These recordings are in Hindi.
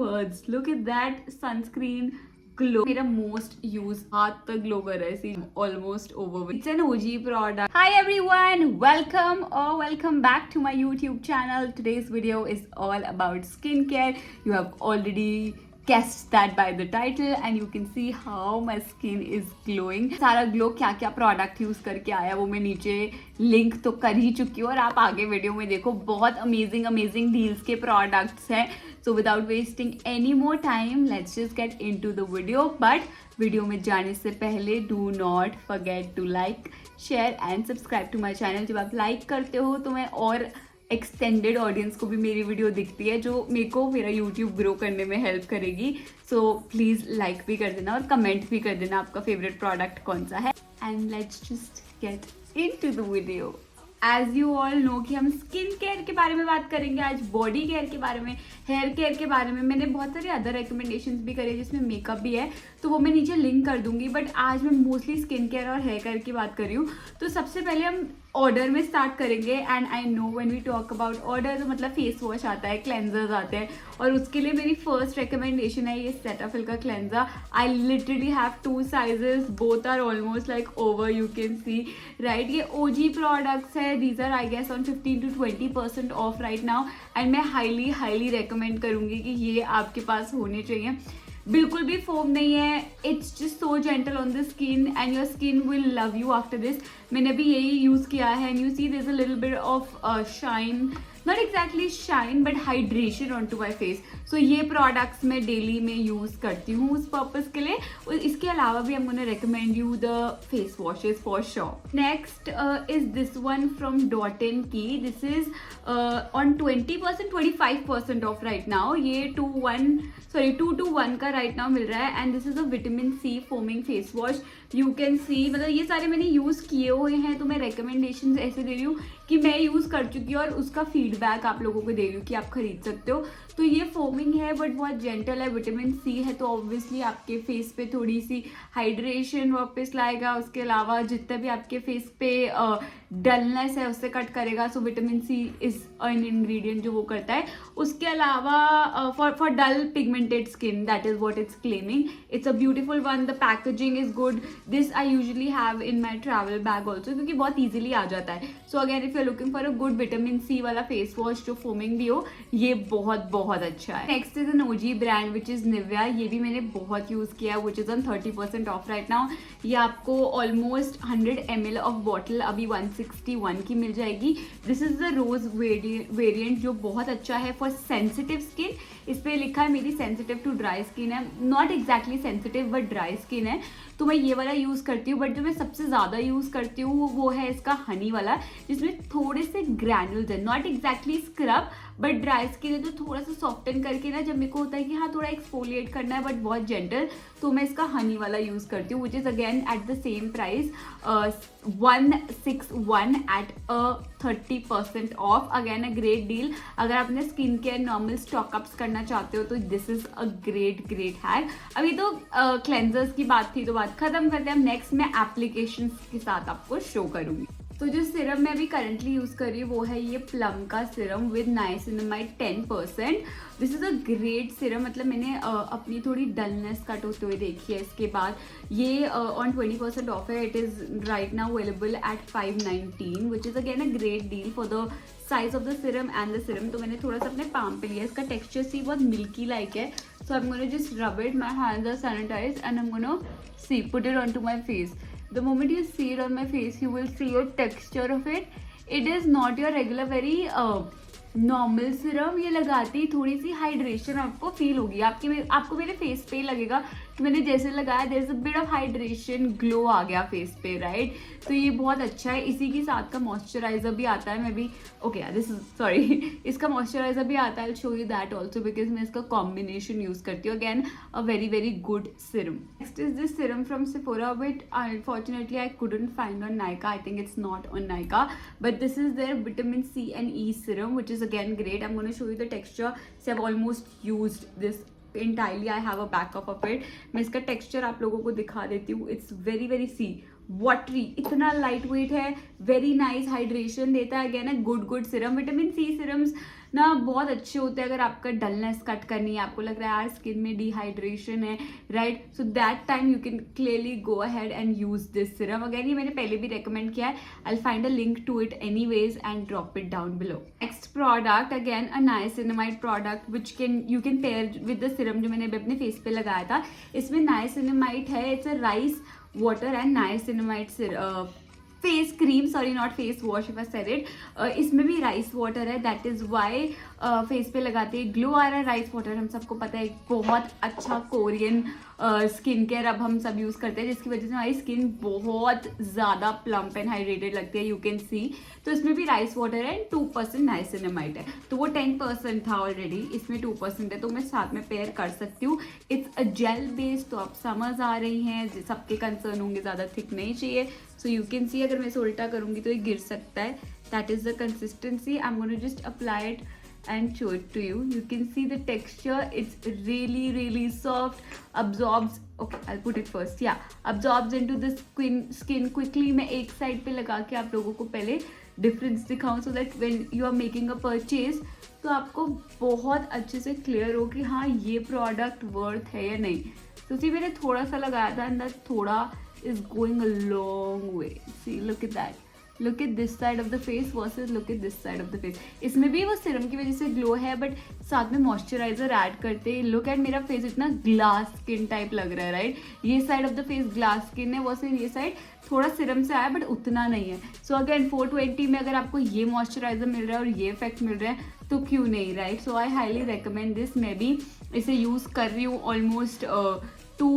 words. Look at that sunscreen glow. मेरा most use हाथ तक glow कर रहा है. See, almost over with. It's an OG product. Hi everyone, welcome back to my YouTube channel. Today's video is all about skincare. You have already guessed that by the title and you can see how my skin is glowing. सारा ग्लो क्या क्या प्रोडक्ट यूज करके आया वो मैं नीचे लिंक तो कर ही चुकी हूँ और आप आगे वीडियो में देखो. बहुत अमेजिंग डील्स के प्रोडक्ट्स हैं. So without wasting any more time let's just get into the video. But video में जाने से पहले do not forget to like, share and subscribe to my channel. जब आप लाइक करते हो तो मैं और एक्सटेंडेड ऑडियंस को भी मेरी वीडियो दिखती है जो मेरे को मेरा यूट्यूब ग्रो करने में हेल्प करेगी. सो प्लीज़ लाइक भी कर देना और कमेंट भी कर देना आपका फेवरेट प्रोडक्ट कौन सा है. And let's just get into the video. As you all know कि हम स्किन केयर के बारे में बात करेंगे आज, बॉडी केयर के बारे में, हेयर केयर के बारे में. मैंने बहुत सारे अदर रिकमेंडेशंस भी करे जिसमें मेकअप भी है तो वो मैं नीचे लिंक कर दूंगी. बट आज मैं मोस्टली स्किन केयर और हेयर केयर की बात कर रही हूँ. तो सबसे पहले हम ऑर्डर में स्टार्ट करेंगे. And I know when we talk about order तो मतलब फेस वॉश आता है, क्लेंजर्स आते हैं और उसके लिए मेरी फर्स्ट रिकमेंडेशन है ये सेटाफिल का cleanser. I literally have 2 sizes, both are almost like over, you can see right. ये ओजी प्रोडक्ट्स है. These are I guess on 15 to 20% off right now and मैं हाईली रेकमेंड करूँगी कि ये आपके पास होने चाहिए. बिल्कुल भी फोम नहीं है. It's just so gentle on the skin and your skin will love you after this. मैंने भी यही यूज़ किया है and you see there is a little bit of shine, not exactly shine but hydration on to my face. So ये प्रोडक्ट्स मैं डेली में यूज़ करती हूँ उस पर्पज़ के लिए. और इसके अलावा भी I'm gonna recommend you the face washes for sure. Next is this one from Dot & Key. This is on 20%, 25% off right now. ये 2 to 1 का right now मिल रहा है. And this is a vitamin C foaming face wash. You can see मतलब ये सारे मैंने यूज़ किए हुए हैं तो मैं recommendations ऐसे दे रही हूँ कि मैं यूज़ कर चुकी हूँ और उसका फीडबैक आप लोगों को दे रही हूँ कि आप खरीद सकते हो. तो ये फोमिंग है बट बहुत जेंटल है, विटामिन सी है तो ऑब्वियसली आपके फेस पे थोड़ी सी हाइड्रेशन वापस लाएगा. उसके अलावा जितना भी आपके फेस पे डलनेस है उससे कट करेगा. So vitamin C is an ingredient जो वो करता है. उसके अलावा for dull pigmented skin, that is what it's claiming. It's a beautiful one. The packaging is good. This I usually have in my travel bag also क्योंकि बहुत ईजिली आ जाता है. So again if you are looking for a good vitamin C वाला फेस वॉश जो फोमिंग भी हो, ये बहुत अच्छा है. Next is an OG brand which is Nivea. ये भी मैंने बहुत यूज किया है which is on 30% of right now. ये आपको ऑलमोस्ट 100 ml ऑफ बॉटल अभी 161 की मिल जाएगी. This is the rose variant जो बहुत अच्छा है फॉर सेंसिटिव स्किन. इस पे लिखा है मेरी सेंसिटिव टू ड्राई स्किन है. Not exactly sensitive but dry skin है तो मैं ये वाला यूज़ करती हूँ. बट जो मैं सबसे ज़्यादा यूज़ करती हूँ वो है इसका हनी वाला जिसमें थोड़े से ग्रैन्यूल्स है. Not exactly scrub but dry skin है तो थोड़ा सा सॉफ्टन करके ना जब मेरे को होता है कि हाँ थोड़ा एक्सफोलिएट करना है बट बहुत जेंटल तो मैं इसका हनी वाला यूज़ करती हूँ which is again at the same price 161 at 30% off. Again a great deal. अगर आप अपने स्किन केयर नॉर्मल स्टॉकअप्स करना चाहते हो तो this is a great hack. अभी तो क्लेंजर्स की बात थी तो बात खत्म करते हैं. नेक्स्ट मैं एप्लीकेशंस के साथ आपको शो करूंगी. तो जो सिरम मैं अभी करंटली यूज़ कर रही हूँ वो है ये प्लम का Siram with niacinamide 10%. This is a great Siram. मतलब मैंने अपनी थोड़ी डलनेस कट होते हुए देखी है इसके बाद. ये ऑन 20% ऑफ है. It is right now available at 519 which is again a great deal for the size of the serum and the Siram. तो मैंने थोड़ा सा अपने पाम पे लिया. इसका टेक्सचर सी बहुत मिल्की लाइक है. So I am gonna just rub it. My hands are sanitized and I am gonna see put it on to my face. The moment you see it on my face, you will see your texture of it. It is not your regular very normal Siram. ये लगाते ही थोड़ी सी हाइड्रेशन आपको फील होगी. आपको मेरे फेस पे ही लगेगा कि मैंने जैसे लगाया there is a bit of hydration, glow आ गया फेस पे राइट. तो ये बहुत अच्छा है. इसी के साथ का मॉइस्चराइजर भी आता है. मैं भी दिस इज सॉरी इसका मॉइस्चराइजर भी आता है. I show you that also because मैं इसका कॉम्बिनेशन यूज़ करती हूँ. Again a very good serum. Next is this serum from Sephora but unfortunately I couldn't find on Nykaa. I think it's not on Nykaa but this is their vitamin C and E serum which is again great. I'm going to show you the texture. So I've almost used this entirely. I have a backup of it. मैं इसका टेक्सचर आप लोगों को दिखा देती हूँ. इट्स वेरी सी वाटरी, इतना लाइट वेट है, वेरी नाइस हाइड्रेशन देता है। अगेन है good serum. Vitamin C serums ना बहुत अच्छे होते हैं अगर आपका डलनेस कट करनी है, आपको लग रहा है यार स्किन में डिहाइड्रेशन है, right, so that time you can clearly go ahead and use this serum. Again ये मैंने पहले भी रेकमेंड किया है, I will find a link to it anyways and drop it down below. Next product again a niacinamide product which you can pair with the serum जो मैंने अभी अपने फेस पे लगाया था। इसमें नाइसिनामाइड है, it's a rice water and niacinamide face cream, sorry not face wash if I said it. इसमें भी राइस वाटर है, दैट इज वाई फेस पे लगाते हैं ग्लो आ रहा है। राइस वाटर हम सबको पता है बहुत अच्छा कोरियन स्किन केयर अब हम सब यूज़ करते हैं, जिसकी वजह से हमारी स्किन बहुत ज़्यादा प्लम्प एंड हाइड्रेटेड लगती है, यू कैन सी। तो इसमें भी राइस वाटर है एंड 2% नाइसिनामाइड है, तो वो 10% था ऑलरेडी, इसमें 2% है, तो मैं साथ में पेयर कर सकती हूँ। इट्स अ जेल बेस्ड, तो आप समझ आ रही हैं, सबके कंसर्न होंगे ज़्यादा थिक नहीं चाहिए। सो यू कैन सी, अगर मैं इसे उल्टा करूँगी तो ये गिर सकता है। That is the consistency. I am gonna just apply it and show it to you. You can see the texture, it's really soft, absorbs, okay I'll put it first, yeah, absorbs into the skin quickly. मैं एक साइड पे लगा के आप लोगों को पहले डिफरेंस दिखाऊं, so that when you are making a purchase तो आपको बहुत अच्छे से क्लियर हो कि हाँ ये प्रोडक्ट वर्थ है या नहीं। तो सी मैंने थोड़ा सा लगाया था एंड थोड़ा is going a long way. See, look at that. Look at this side of the face versus look at this side of the face. इसमें भी वो सीरम की वजह से ग्लो है, बट साथ में मॉइस्चराइजर ऐड करते हैं। लुक एट मेरा फेस इतना ग्लास स्किन टाइप लग रहा है, राइट। ये side of the face glass skin है, वैसे ये साइड थोड़ा सीरम से आया बट उतना नहीं है। सो अगेन 420 में अगर आपको ये मॉइस्चराइजर मिल रहा है और ये इफेक्ट मिल रहा है तो क्यों नहीं, right. So I highly recommend this. मैं भी इसे यूज़ कर रही हूँ ऑलमोस्ट 2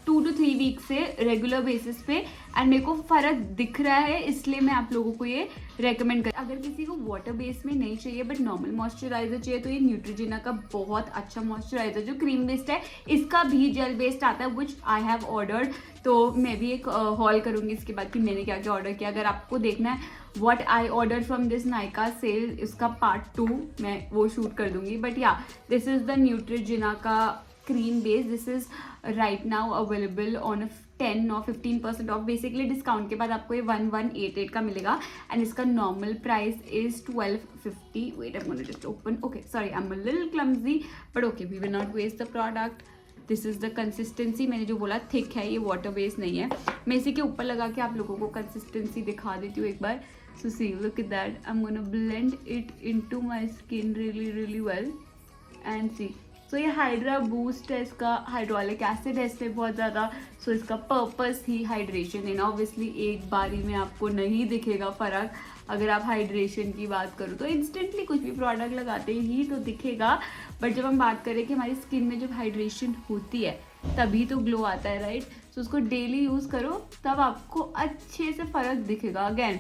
to 3 वीक से रेगुलर बेसिस पे, एंड मेरे को फ़र्क दिख रहा है, इसलिए मैं आप लोगों को ये रेकमेंड कर। अगर किसी को वाटर बेस में नहीं चाहिए बट नॉर्मल मॉइस्चराइजर चाहिए तो ये न्यूट्रोजेना का बहुत अच्छा मॉइस्चराइजर जो क्रीम बेस्ड है, इसका भी जेल बेस्ड आता है विच आई हैव ऑर्डर्ड। तो मैं भी एक हॉल करूँगी इसके बाद कि मैंने क्या क्या ऑर्डर किया। अगर आपको देखना है what I order from this Nykaa sale, इसका पार्ट 2 मैं वो शूट कर दूंगी। But yeah this is the Neutrogena का cream base. This is right now available on 10 और 15% ऑफ। बेसिकली डिस्काउंट के बाद आपको ये 1188 का मिलेगा एंड इसका normal price is 1250। Wait I am gonna just open, okay sorry I am a little clumsy but okay we will not waste the product. This is the consistency. मैंने जो बोला थिक है, ये वाटर बेस नहीं है। मैं इसी के ऊपर लगा के आप लोगों को कंसिस्टेंसी दिखा देती हूँ एक बार। So see look at that, I am gonna blend it into my skin really well and see. So ये हाइड्रा बूस्ट है, इसका हाइड्रोलिक एसिड है इसमें बहुत ज़्यादा। सो इसका पर्पस ही हाइड्रेशन देना। ऑब्वियसली एक बारी में आपको नहीं दिखेगा फ़र्क। अगर आप हाइड्रेशन की बात करो तो इंस्टेंटली कुछ भी प्रोडक्ट लगाते ही तो दिखेगा, बट जब हम बात करें कि हमारी स्किन में जब हाइड्रेशन होती है तभी तो ग्लो आता है, राइट। सो उसको डेली यूज़ करो तब आपको अच्छे से फ़र्क दिखेगा। Again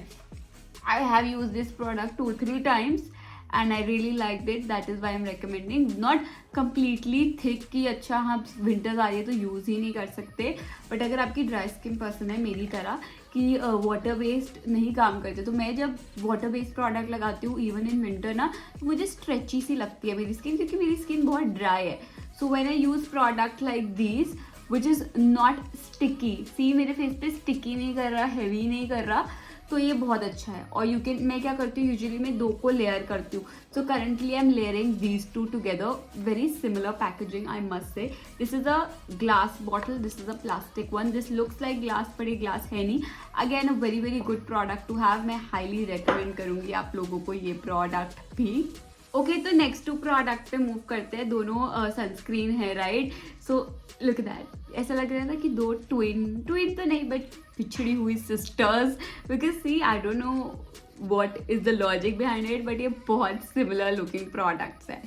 I have use this product 2-3 times and I really liked it. That is why I'm recommending. Not completely thick कि अच्छा हाँ विंटर्स आ रही है तो यूज़ ही नहीं कर सकते, बट अगर आपकी ड्राई स्किन पर्सन है मेरी तरह कि वाटर बेस्ड नहीं काम करते, तो मैं जब वाटर बेस्ड प्रोडक्ट लगाती हूँ इवन इन विंटर ना, तो मुझे स्ट्रेची सी लगती है मेरी स्किन, क्योंकि मेरी स्किन बहुत ड्राई है। So when I use product like this which is not sticky, see मेरे फेस पे स्टिकी नहीं कर रहा, हैवी नहीं कर रहा, तो ये बहुत अच्छा है। और यू कैन, मैं क्या करती हूँ यूजुअली मैं 2 को लेयर करती हूँ। So currently I am layering these 2 together. Very similar packaging I must say. This is a glass bottle, this is a plastic one. This looks like glass but ये ग्लास है नहीं। Again a very good product to have. मैं हाईली रिकमेंड करूँगी आप लोगों को ये प्रोडक्ट भी। ओके तो नेक्स्ट 2 प्रोडक्ट पे मूव करते हैं। दोनों सनस्क्रीन है, राइट। सो लुक दैट, ऐसा लग रहा था कि 2 ट्विन तो नहीं बट पिछड़ी हुई sisters, because see I don't know what is the logic behind it, but ये बहुत सिमिलर लुकिंग प्रोडक्ट्स है।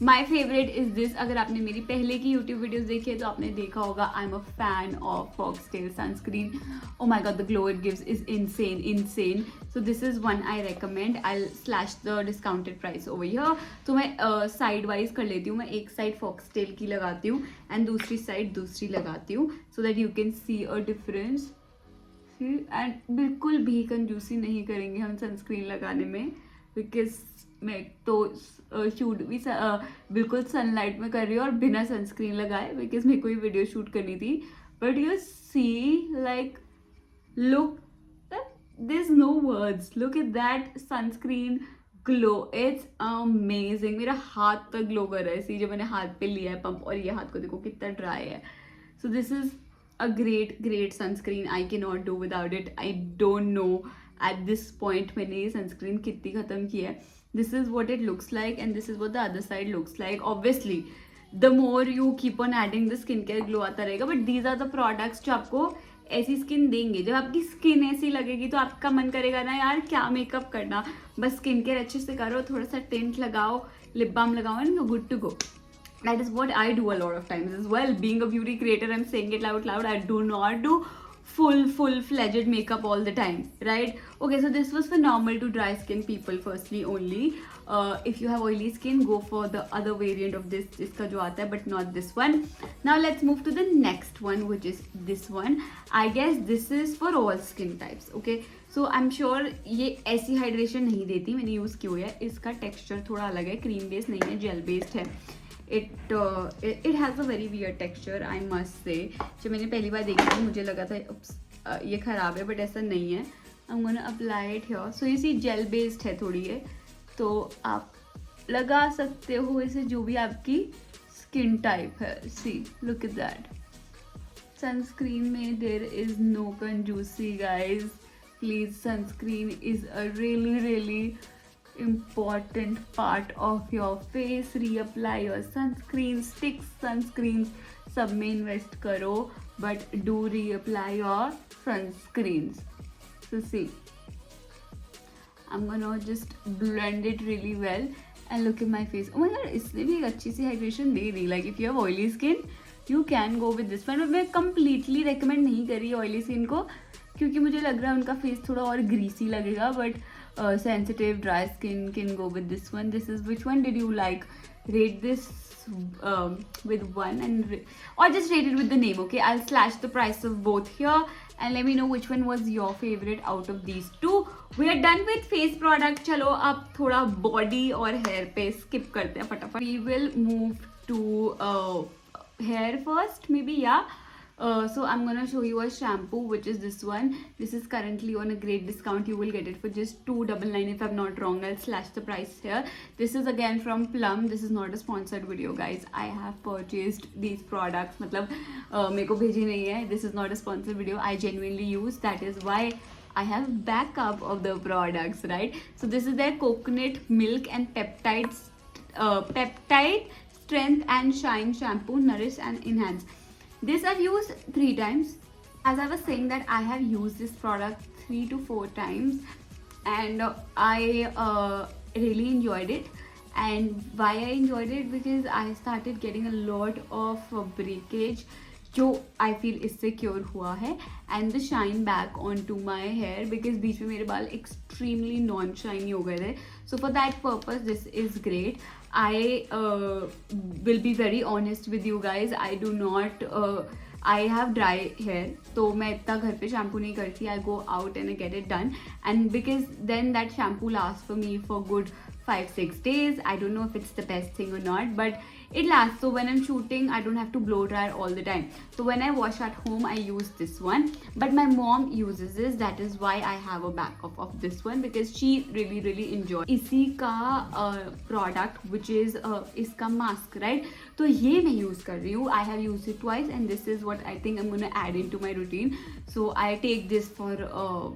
My favourite is this. अगर आपने मेरी पहले की यूट्यूब वीडियोज देखी है तो आपने देखा होगा, I am a fan of Foxtale sunscreen. Oh my god the glow it gives is insane. So this is one I recommend. I slash the discounted price over here. तो मैं साइड वाइज कर लेती हूँ। मैं एक साइड फॉक्सटेल की लगाती हूँ एंड दूसरी साइड दूसरी लगाती हूँ, so that you can C a difference. And बिल्कुल भी कंजूसी नहीं करेंगे हम सनस्क्रीन लगाने में, बिकॉज मैं तो शूट भी बिल्कुल सनलाइट में कर रही हूँ और बिना सनस्क्रीन लगाए, बिकॉज मेरे को ये वीडियो शूट करनी थी। But you see like look, there's no words. Look at that sunscreen glow. It's amazing. मेरा हाथ तक ग्लो कर रहा है. सी जो मैंने हाथ पे लिया है पंप, और ये हाथ को देखो कितना ड्राई है. So this is a great sunscreen. I cannot do without it. I don't know at this point मैंने ये sunscreen कितनी ख़त्म की है. This is what it looks like and this is what the other side looks like. Obviously the more you keep on adding the skincare glow आता रहेगा, but these are the products जो आपको ऐसी स्किन देंगे. जब आपकी स्किन ऐसी लगेगी तो आपका मन करेगा ना यार क्या मेकअप करना, बस स्किन केयर अच्छे से करो, थोड़ा सा टिंट लगाओ, लिप बाम लगाओ and you good to go. That is what I do a lot of times as well. Being a beauty creator, I'm saying it out loud, I do not do full-fledged makeup all the time, right? Okay, so this was for normal to dry skin people firstly only. If you have oily skin, go for the other variant of this, jiska jo aata hai, but not this one. Now let's move to the next one, which is this one. I guess this is for all skin types, okay? So I'm sure ये ऐसी hydration नहीं देती, मैंने यूज़ की हुई है. इसका texture थोड़ा अलग है, cream based नहीं है, gel based है. It has a very weird texture, I must say. जब मैंने पहली बार देखी थी मुझे लगा था ये ख़राब है, but ऐसा नहीं है. I'm gonna apply it here. So you see gel based है थोड़ी है, तो आप लगा सकते हो इसे जो भी आपकी skin type है. See, look at that. Sunscreen में there is no conjuicy, guys. Please, sunscreen is a really important part of your face. Reapply your sunscreen, stick sunscreens सब में invest करो, but do reapply your sunscreens. So see, I'm gonna just blend it really well and look at my face. Oh my god, इसने भी एक अच्छी सी hydration they the. Like if you have oily skin, you can go with this one. मैं completely recommend नहीं कर रही oily skin को, क्योंकि मुझे लग रहा है उनका फेस थोड़ा और ग्रीसी लगेगा, but sensitive dry skin can go with this one. This is, which one did you like? Rate this with 1 and or just rate it with the name, okay? I'll slash the price of both here and let me know which one was your favorite out of these two. We are done with face product. चलो अब थोड़ा body और hair पे skip करते हैं फटाफट. We will move to hair first, maybe, yeah. So I'm gonna show you a shampoo, which is this one. This is currently on a great discount. You will get it for just $2.99 if I'm not wrong. I'll slash the price here. This is again from Plum. This is not a sponsored video, guys. I have purchased these products. मतलब मेरे को भेजी नहीं है. This is not a sponsored video. I genuinely use. That is why I have backup of the products, right? So this is their coconut milk and peptide strength and shine shampoo, nourish and enhance. This I've used 3 times. As I was saying that I have used this product 3 to 4 times and I really enjoyed it. And why I enjoyed it? Because I started getting a lot of breakage जो I feel इससे क्योर हुआ है, and the shine back onto my hair because बीच में मेरे बाल extremely non shiny हो गए थे. So for that purpose this is great. I will be very honest with you guys. I do not I have dry hair, तो मैं इतना घर पे शैम्पू नहीं करती. I go out and I get it done, and because then that shampoo lasts for me for good 5-6 days. I don't know if it's the best thing or not, but it lasts. So when I'm shooting, I don't have to blow dry all the time. So when I wash at home, I use this one, but my mom uses this. That is why I have a backup of this one because she really enjoys इसी का product, which is इसका mask, right? तो ये मैं use कर रही हूँ. I have used it twice and this is what I think I'm gonna add into my routine. So I take this for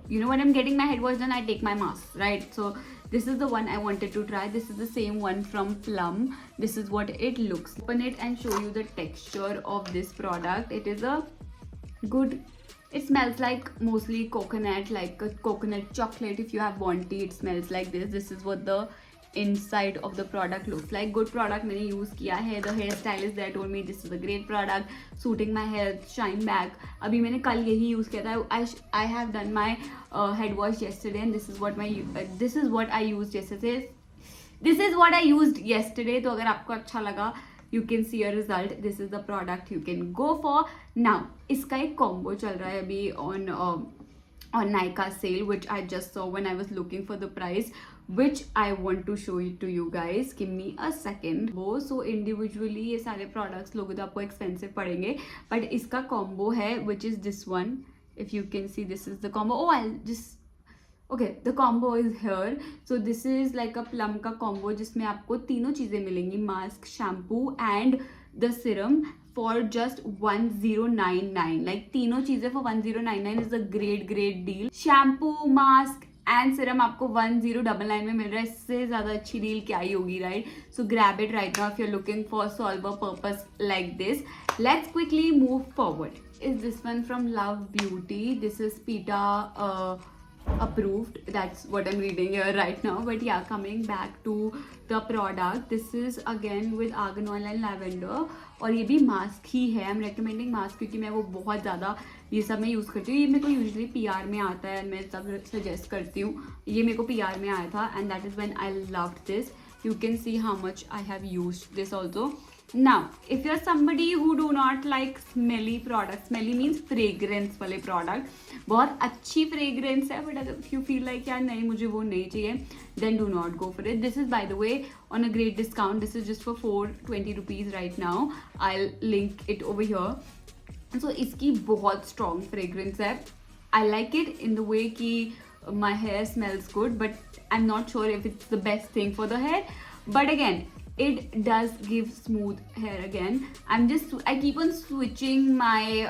when I'm getting my head wash done, I take my mask, right? So this is the one I wanted to try. This is the same one from Plum. This is what it looks. Open it and show you the texture of this product. It is a good, it smells like mostly coconut, like a coconut chocolate. If you have Bounty, it smells like this. This is what the inside of the product looks like. Good product, मैंने use किया है. The hairstylist there told me this is a great product, suiting my hair, shine back. अभी मैंने कल यही use किया था. I have done my head wash yesterday and this is what I used yesterday. This is what I used yesterday. तो अगर आपको अच्छा लगा, you can see a result. This is the product you can go for. Now इसका एक combo चल रहा है अभी on Nykaa sale, which I just saw when I was looking for the price, which I want to show it to you guys. Give me a second. वो so individually ये सारे products लोगों तो आपको expensive पड़ेंगे, but इसका combo है which is this one. if you can see, this is the combo. Oh, I'll just, okay, the combo is here. So this is like a plum का combo जिसमें आपको तीनों चीज़ें मिलेंगी, mask, shampoo and the serum for just 1099. Like तीनों चीज़ें for 1099 is a great deal. Shampoo, mask and serum आपको 1099 में मिल रहा है. इससे ज़्यादा अच्छी डील क्या ही होगी, right? So grab it right now if you are looking for solve a purpose like this. Let's quickly move forward. Is this one from Love Beauty? This is PETA approved. That's what I'm reading here right now. But yeah, coming back to the product, this is again with argan oil and lavender. और ये भी मास्क ही है. I'm recommending मास्क क्योंकि मैं वो बहुत ज़्यादा ये सब मैं यूज़ करती हूँ. ये मेरे को यूजली PR में आता है, मैं सब सजेस्ट करती हूँ. ये मेरे को PR में आया था and that is when I loved this. You can see how much I have used this also. Now, if you're somebody who do not like smelly products, smelly means fragrance वाले product, बहुत अच्छी fragrance है, but if you feel like यार नहीं मुझे वो नहीं चाहिए, then do not go for it. This is by the way on a great discount. This is just for 420 rupees right now. I'll link it over here. So इसकी बहुत strong fragrance है. I like it in the way कि my hair smells good, but I'm not sure if it's the best thing for the hair. But again, it does give smooth hair again. I keep on switching my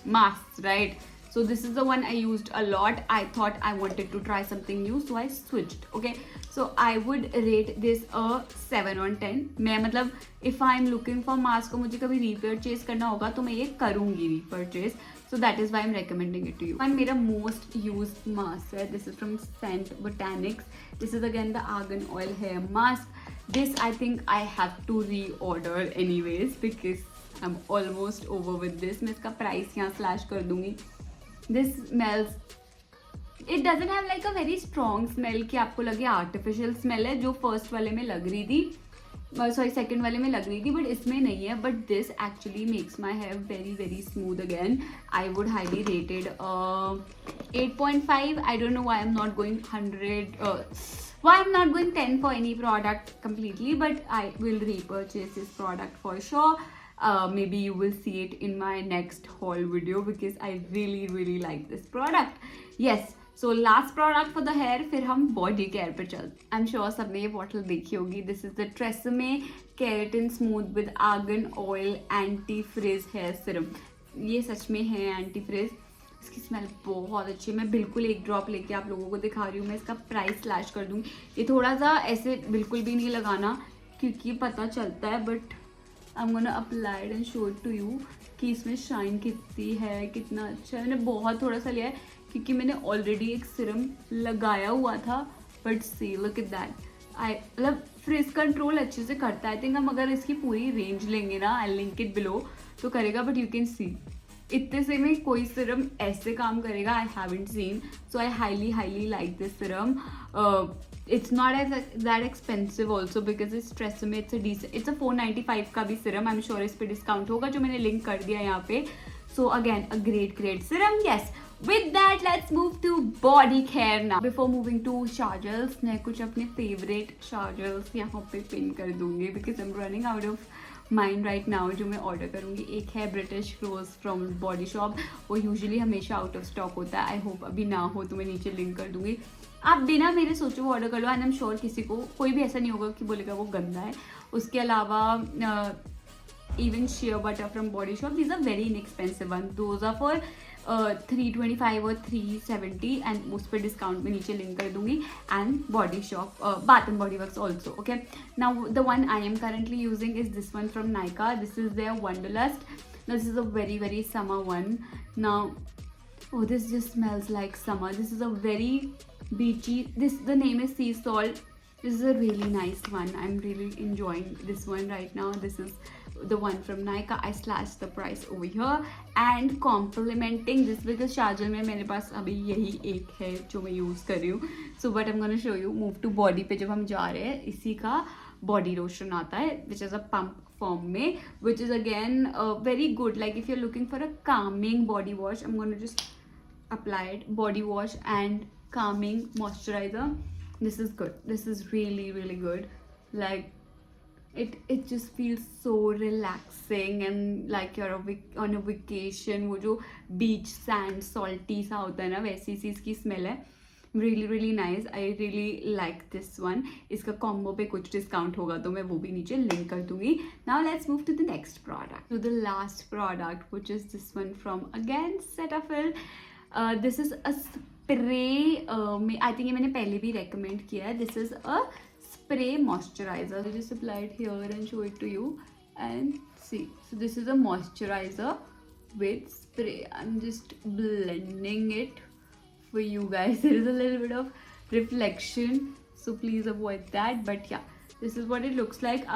masks, right? So this is the one I used a lot. I thought I wanted to try something new, so I switched. Okay, so I would rate this a 7 on 10. मैं मतलब if I'm looking for mask को मुझे कभी repurchase करना होगा तो मैं ये करूँगी repurchase. So that is why I'm recommending it to you. And मेरा most used mask है. This is from Scent Botanics. This is again the argan oil hair mask. This I think I have to reorder anyways because I'm almost over with this. मैं इसका price यहाँ slash कर दूँगी. This smells, it doesn't have like a very strong smell कि आपको लगे artificial smell है जो first वाले में लग रही थी, sorry second वाले में लग रही थी, but इसमें नहीं है. But this actually makes my hair very smooth again. I would highly rate it 8.5. I don't know why I'm not going 100. Why I'm not going 10 for any product completely, but I will repurchase this product for sure. Maybe you will see it in my next haul video because I really like this product. Yes, so last product for the hair, फिर हम body care पे चलते. I'm sure सबने ये bottle देखी होगी. This is the Tresemme Keratin Smooth with Argan Oil Anti-Frizz Hair Serum. ये सच में है anti-frizz. इसकी स्मेल बहुत अच्छी है. मैं बिल्कुल एक ड्रॉप लेके आप लोगों को दिखा रही हूँ. मैं इसका प्राइस स्लैश कर दूँगी. ये थोड़ा सा ऐसे बिल्कुल भी नहीं लगाना क्योंकि पता चलता है, but I am gonna apply it and show it to you कि इसमें शाइन कितनी है, कितना अच्छा है. मैंने बहुत थोड़ा सा लिया है क्योंकि मैंने ऑलरेडी एक सिरम लगाया हुआ था. But see look at that. मतलब फ्रिज कंट्रोल अच्छे से करता है. आई थिंक हम अगर इसकी पूरी रेंज लेंगे ना, आई लिंक इट बिलो, तो करेगा. बट यू कैन सी इतने से में कोई सिरम ऐसे काम करेगा. I haven't seen. So I highly like this Siram. It's not as that expensive also because it's Tresemme. It's a 495 का भी सिरम. I'm sure इस पे डिस्काउंट होगा जो मैंने लिंक कर दिया यहाँ पे. So again a great serum. Yes. With that, let's move to body care now. Before moving to chargers, मैं कुछ अपने favorite chargers यहाँ पे पिन कर दूँगी because I'm running out of mine right now. जो मैं ऑर्डर करूँगी, एक है British Rose from Body Shop. वो यूजुअली हमेशा आउट ऑफ स्टॉक होता है. आई होप अभी ना हो तो मैं नीचे लिंक कर दूँगी. आप बिना मेरे सोचे वो ऑर्डर कर लो. एंड आई एम श्योर किसी को कोई भी ऐसा नहीं होगा कि बोलेगा वो गंदा है. उसके अलावा even shea butter from Body Shop, these are very inexpensive ones. Those are for 325 or 370 and उस पर डिस्काउंट में नीचे लिंक कर दूंगी. And body shop, bath and body works also. Okay, now the one I am currently using is this one from Nykaa. This is their Wanderlust. This is a very summer one. Now, oh, this just smells like summer. This is a very beachy. The name is Sea Salt. This is a really nice one. I'm really enjoying this one right now. This is the one from Nykaa. I slashed the price over here and complimenting this because Shajal में मेरे पास अभी यही एक है जो मैं यूज़ कर रही हूँ. So but I'm gonna show you. Move to body पे जब हम जा रहे हैं, इसी का body lotion आता है which is a pump form में, which is again very good. Like if you're looking for a calming body wash, I'm gonna just apply it. Body wash and calming moisturizer. This is good. This is really good. Like it just feels so relaxing and like you're on a vacation. वो जो beach sand salty सा होता है ना, वैसी सी इसकी smell है. really nice. I really like this one. इसका combo पे कुछ discount होगा तो मैं वो भी नीचे link कर दूंगी. Now let's move to the next product, to the last product, which is this one from again Cetaphil. This is a spray. I think ये मैंने पहले भी recommend किया है. This is a spray moisturizer. I just apply it here and show it to you and see. So this is a moisturizer with spray. I'm just blending it for you guys. There is a little bit of reflection, so please avoid that. But yeah, this is what it looks like.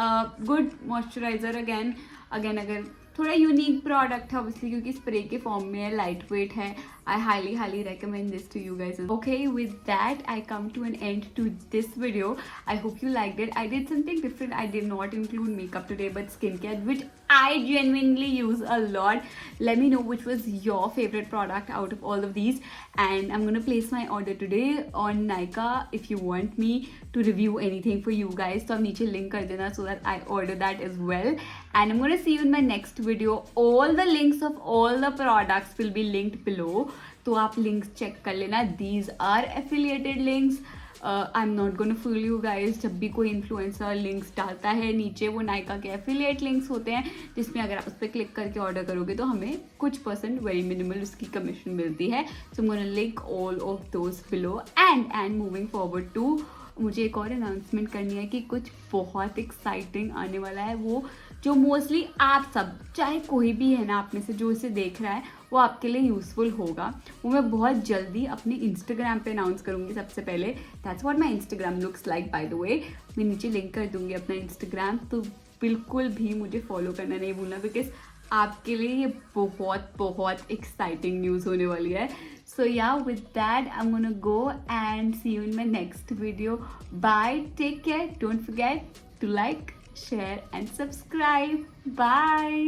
Good moisturizer again अगर थोड़ा यूनिक प्रोडक्ट है ऑब्वियसली क्योंकि स्प्रे के फॉर्म में है, लाइट वेट है. I highly recommend this to you guys. Okay, with that I come to an end to this video. I hope you liked it. I did something different. I did not include makeup today but skincare, which I genuinely use a lot. Let me know which was your favorite product out of all of these, and I'm gonna place my order today on Nykaa. If you want me to review anything for you guys, तो आप नीचे link कर देना so that I order that as well. And I'm gonna see you in my next video. All the links of all the products will be linked below. तो आप लिंक्स चेक कर लेना. These are affiliated links. I'm not gonna fool you guys. जब भी कोई इन्फ्लुएंसर लिंक्स डालता है नीचे, वो नायका के एफिलिएट लिंक्स होते हैं जिसमें अगर आप उस पर क्लिक करके ऑर्डर करोगे तो हमें कुछ % वेरी मिनिमल उसकी कमीशन मिलती है. सो I'm gonna link all of those below. And moving forward to, मुझे एक और अनाउंसमेंट करनी है कि कुछ बहुत एक्साइटिंग आने वाला है, वो जो मोस्टली आप सब, चाहे कोई भी है ना आप में से जो इसे देख रहा है, वो आपके लिए यूज़फुल होगा. वो मैं बहुत जल्दी अपने इंस्टाग्राम पे अनाउंस करूँगी सबसे पहले. That's what my Instagram looks like by the way. मैं नीचे लिंक कर दूँगी अपना इंस्टाग्राम, तो बिल्कुल भी मुझे फॉलो करना नहीं भूलना बिकॉज आपके लिए ये बहुत एक्साइटिंग न्यूज़ होने वाली है. So yeah, with that, I'm gonna go and see you in my next video. Bye, take care. Don't forget to like, share and subscribe. Bye.